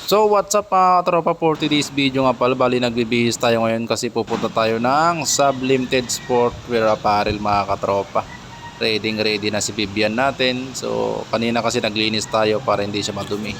So what's up mga katropa, for today's video nga pala, bali nagbibihis tayo ngayon kasi pupunta tayo ng Sublimited Sportwear Apparel mga katropa. Ready na si Vivian natin. So kanina kasi naglinis tayo para hindi siya madumi.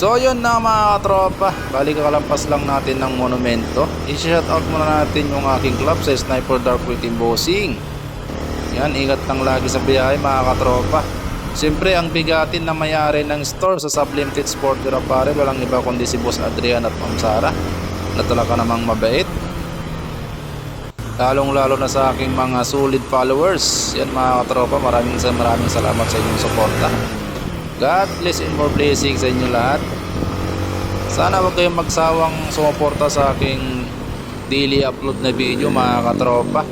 So yun na mga katropa, bali kakalampas lang natin ng monumento. I-shoutout muna natin yung aking club sa Sniper Dark with Team Bossing. Yan, ingat lang lagi sa biyahe mga katropa. Siyempre ang bigatin na may-ari ng store sa Sublimited Sportwear Apparel, walang iba kundi si Boss Adrian at Ma'am Sara, na talaga namang mabait. Lalong lalo na sa aking mga solid followers. Yan mga katropa, maraming salamat sa inyong suporta. God bless and more blessings sa inyo lahat. Sana huwag kayong magsawang sumuporta sa aking daily upload na video mga katropa.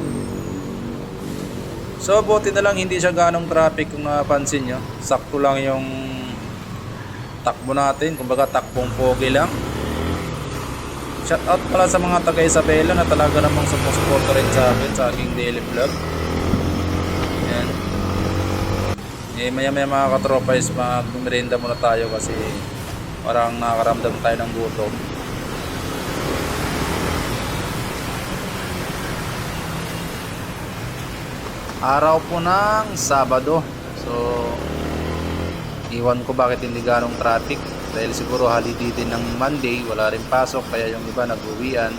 So buti na lang hindi siya ganong traffic kung napansin nyo. Sakto lang yung takbo natin, kumbaga takbong pogi lang. Shout out pala sa mga taga Isabela na talaga namang sumusuporta rin sa akin sa aking daily vlog. Yan. Maya mga katropa is mag-merienda muna tayo kasi parang nakakaramdam tayo ng gutom. Araw po ng Sabado. So iwan ko bakit hindi ganong traffic, dahil siguro holiday din ng Monday, wala rin pasok kaya yung iba nag-uwian.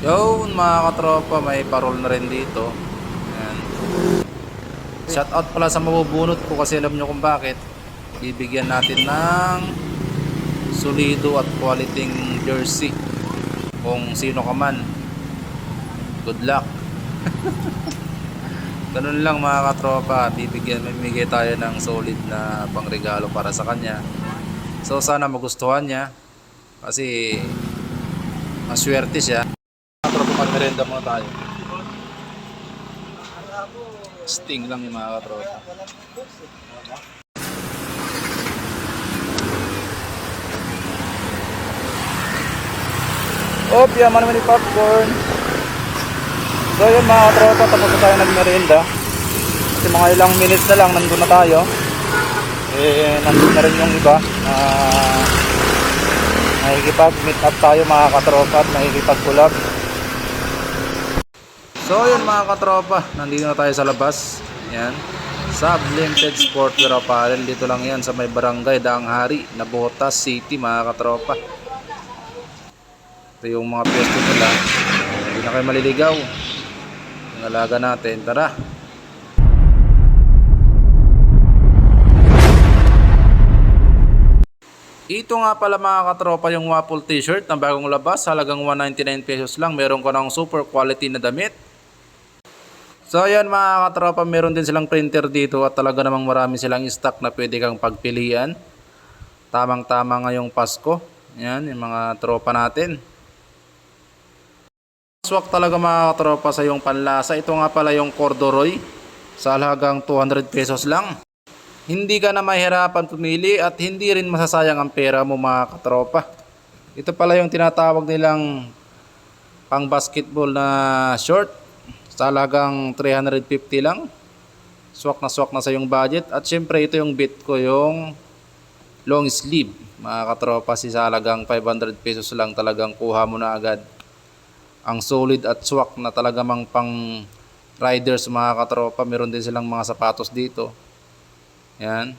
Yo mga katropa, may parol na rin dito. Yan. Shout out pala sa mabubunot ko kasi alam nyo kung bakit. Bibigyan natin ng solido at quality jersey kung sino ka man. Good luck. Ganun lang mga katropa, mamigay tayo ng solid na pangregalo para sa kanya. So sana magustuhan niya kasi maswerte siya. Katropa, mag-merenda muna tayo. Sting lang yung mga katropa. Oh, yaman naman yung popcorn. So yun mga katropa, tapos na tayo nagmerienda. Kasi mga ilang minutes na lang nandun na tayo. Nandun na rin yung iba na nakikipag-meet up tayo mga katropa at nakikipag-collab. So yun mga katropa, nandito na tayo sa labas. Yan, Sublimited Sportwear Apparel. Dito lang yan sa may barangay Daang Hari, Navotas City mga katropa. Ito yung mga pwesto nila. Hindi na kayo maliligaw. Yung alaga natin, tara. Ito nga pala mga katropa yung waffle t-shirt na bagong labas. Halagang 199 pesos lang. Meron ko ng super quality na damit. So ayan mga katropa, meron din silang printer dito at talaga namang marami silang stock na pwede kang pagpilian. Tamang tama ngayong Pasko. Yan yung mga tropa natin. Swak talaga mga katropa sa yung panlasa. Ito nga pala yung corduroy sa halagang 200 pesos lang. Hindi ka na mahirapan pumili at hindi rin masasayang ang pera mo mga katropa. Ito pala yung tinatawag nilang pang basketball na short. Sa halagang 350 lang. Swak na sa yung budget. At syempre ito yung bit ko, yung long sleeve mga katropa, sa halagang 500 pesos lang. Talagang kuha mo na agad. Ang solid at swak na talaga mang pang riders mga katropa. Meron din silang mga sapatos dito. Yan.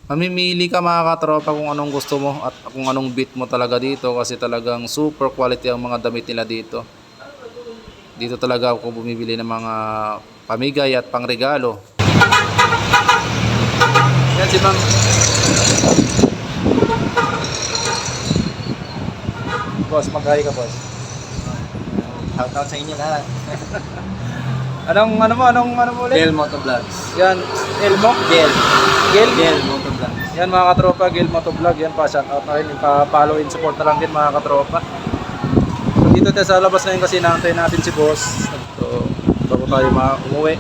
Mamimili ka mga katropa kung anong gusto mo at kung anong bit mo talaga dito kasi talagang super quality ang mga damit nila dito. Dito talaga ako bumibili ng mga pamigay at pangregalo. Yan si Ma'am. Boss, mag-hi ka boss. Shoutout sa inyo lahat. Anong mo ulit? Gel Motovlogs. Yan, Elmo? Gel Gel? Motovlogs. Yan mga katropa, Gil Motovlog, yan pa, shoutout na rin, pa-follow and support na lang din mga katropa. Dito tayo sa labas ngayon kasi naantay natin si boss. So, bago tayo umuwi.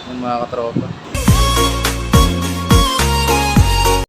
Yan mga katropa.